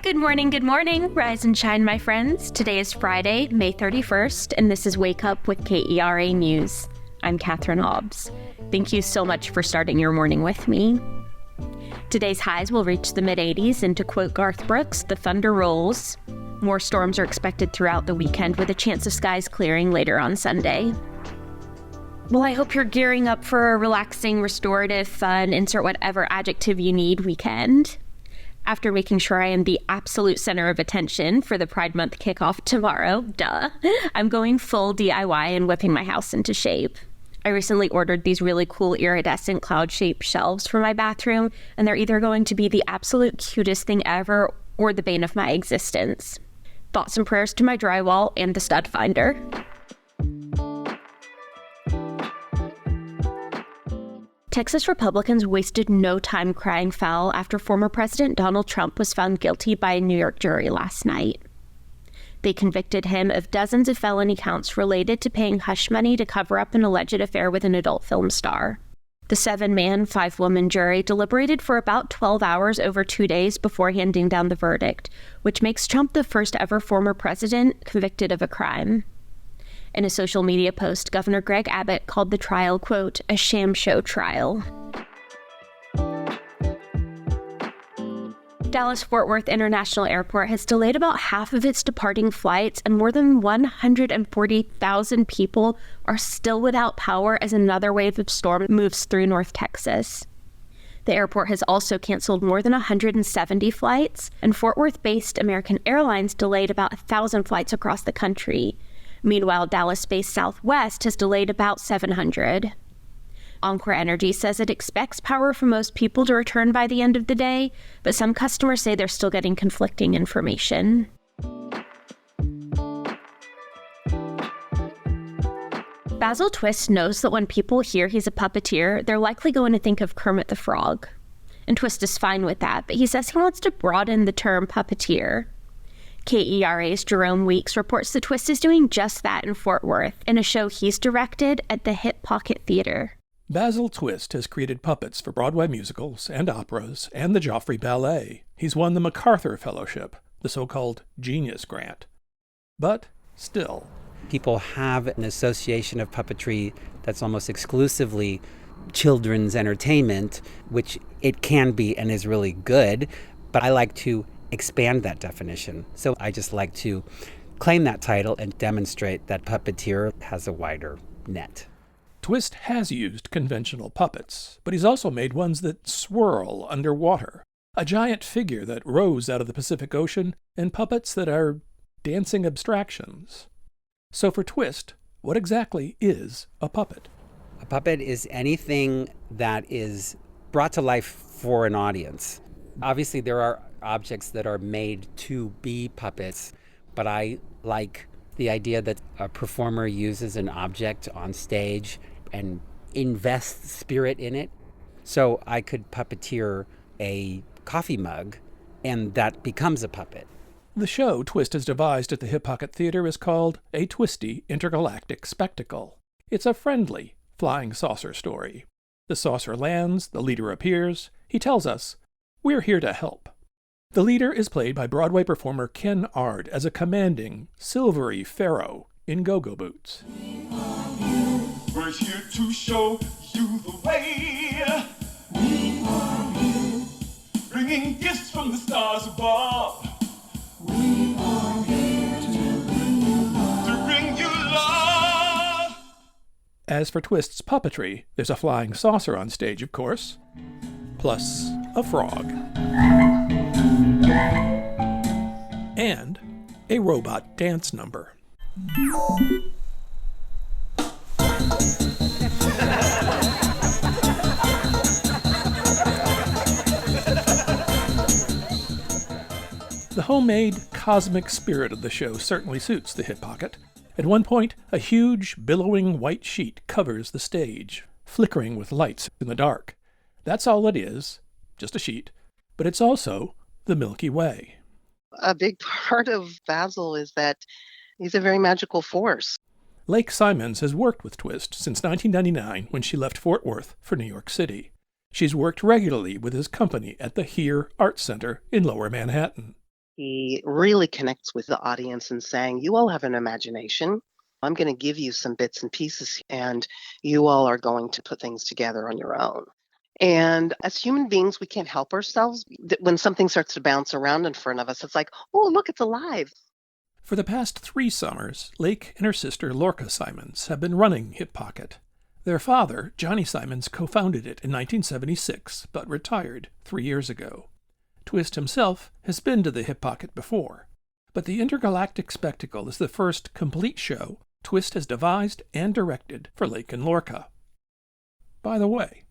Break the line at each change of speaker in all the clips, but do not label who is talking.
Good morning, rise and shine, my friends. Today is Friday, May 31st, and this is Wake Up with KERA News. I'm Katherine Hobbs. Thank you so much for starting your morning with me. Today's highs will reach the mid-80s, and to quote Garth Brooks, the thunder rolls. More storms are expected throughout the weekend, with a chance of skies clearing later on Sunday. Well, I hope you're gearing up for a relaxing, restorative, fun, insert whatever adjective you need weekend. After making sure I am the absolute center of attention for the Pride Month kickoff tomorrow, I'm going full DIY and whipping my house into shape. I recently ordered these really cool iridescent cloud-shaped shelves for my bathroom, and they're either going to be the absolute cutest thing ever or the bane of my existence. Thoughts and prayers to my drywall and the stud finder. Texas Republicans wasted no time crying foul after former President Donald Trump was found guilty by a New York jury last night. They convicted him of dozens of felony counts related to paying hush money to cover up an alleged affair with an adult film star. The 7-man, 5-woman jury deliberated for about 12 hours over 2 days before handing down the verdict, which makes Trump the first ever former president convicted of a crime. In a social media post, Governor Greg Abbott called the trial, quote, a sham show trial. Dallas-Fort Worth International Airport has delayed about half of its departing flights, and more than 140,000 people are still without power as another wave of storm moves through North Texas. The airport has also canceled more than 170 flights, and Fort Worth-based American Airlines delayed about 1,000 flights across the country. Meanwhile, Dallas-based Southwest has delayed about 700. Encore Energy says it expects power for most people to return by the end of the day, but some customers say they're still getting conflicting information. Basil Twist knows that when people hear he's a puppeteer, they're likely going to think of Kermit the Frog. And Twist is fine with that, but he says he wants to broaden the term puppeteer. KERA's Jerome Weeks reports that Twist is doing just that in Fort Worth, in a show he's directed at the Hip Pocket Theater.
Basil Twist has created puppets for Broadway musicals and operas and the Joffrey Ballet. He's won the MacArthur Fellowship, the so-called Genius Grant. But still,
people have an association of puppetry that's almost exclusively children's entertainment, which it can be and is really good, but I like to expand that definition. So I just like to claim that title and demonstrate that puppeteer has a wider net.
Twist has used conventional puppets, but he's also made ones that swirl underwater, a giant figure that rose out of the Pacific Ocean, and puppets that are dancing abstractions. So for Twist, what exactly is a puppet?
A puppet is anything that is brought to life for an audience. Obviously, there are objects that are made to be puppets, but I like the idea that a performer uses an object on stage and invests spirit in it. So I could puppeteer a coffee mug, and that becomes a puppet.
The show Twist has devised at the Hip Pocket Theater is called A Twisty Intergalactic Spectacle. It's a friendly flying saucer story. The saucer lands, the leader appears. He tells us, "We're here to help." The leader is played by Broadway performer Ken Ard as a commanding, silvery pharaoh in go-go boots.
We're here to show you the way. We are here, bringing gifts from the stars above. We are here to bring you love.
As for Twist's puppetry, there's a flying saucer on stage, of course, plus a frog. And a robot dance number. The homemade, cosmic spirit of the show certainly suits the Hip Pocket. At one point, a huge, billowing white sheet covers the stage, flickering with lights in the dark. That's all it is, just a sheet. But it's also the Milky Way.
A big part of Basil is that he's a very magical force.
Lake Simons has worked with Twist since 1999 when she left Fort Worth for New York City. She's worked regularly with his company at the Here Art Center in Lower Manhattan.
He really connects with the audience and saying, you all have an imagination. I'm going to give you some bits and pieces, and you all are going to put things together on your own. And as human beings, we can't help ourselves. When something starts to bounce around in front of us, it's like, oh, look, it's alive.
For the past 3 summers, Lake and her sister Lorca Simons have been running Hip Pocket. Their father, Johnny Simons, co-founded it in 1976, but retired 3 years ago. Twist himself has been to the Hip Pocket before, but the intergalactic spectacle is the first complete show Twist has devised and directed for Lake and Lorca. By the way,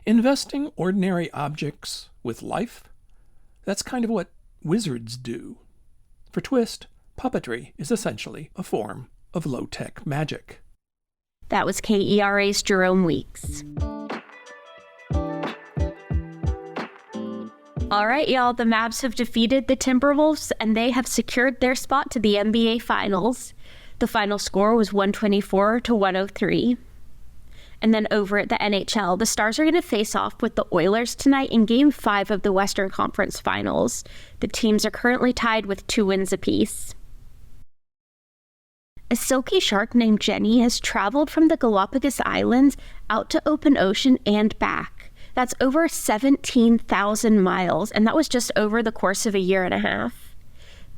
investing ordinary objects with life? That's kind of what wizards do. For Twist, puppetry is essentially a form of low-tech magic.
That was KERA's Jerome Weeks. All right, y'all, the Mavs have defeated the Timberwolves, and they have secured their spot to the NBA Finals. The final score was 124-103. And then over at the NHL, the Stars are going to face off with the Oilers tonight in Game 5 of the Western Conference Finals. The teams are currently tied with 2 wins apiece. A silky shark named Jenny has traveled from the Galapagos Islands out to open ocean and back. That's over 17,000 miles, and that was just over the course of a year and a half.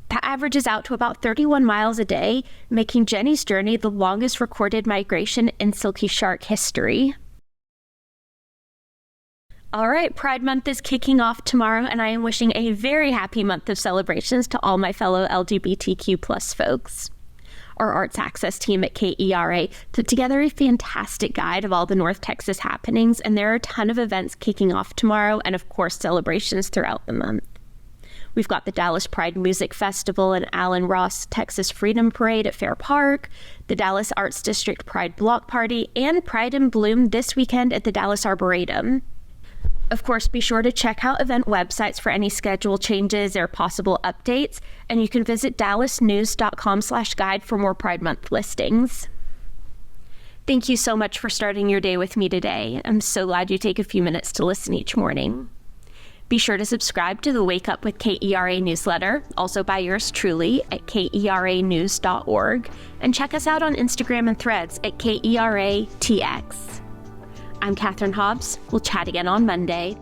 That averages out to about 31 miles a day, making Jenny's journey the longest recorded migration in silky shark history. All right, Pride Month is kicking off tomorrow, and I am wishing a very happy month of celebrations to all my fellow LGBTQ+ folks. Our Arts Access team at KERA put together a fantastic guide of all the North Texas happenings, and there are a ton of events kicking off tomorrow, and of course celebrations throughout the month. We've got the Dallas Pride Music Festival and Alan Ross Texas Freedom Parade at Fair Park, the Dallas Arts District Pride Block Party, and Pride in Bloom this weekend at the Dallas Arboretum. Of course, be sure to check out event websites for any schedule changes or possible updates, and you can visit dallasnews.com/guide for more Pride Month listings. Thank you so much for starting your day with me today. I'm so glad you take a few minutes to listen each morning. Be sure to subscribe to the Wake Up with KERA newsletter, also by yours truly at KERAnews.org, and check us out on Instagram and Threads at KERATX. I'm Katherine Hobbs. We'll chat again on Monday.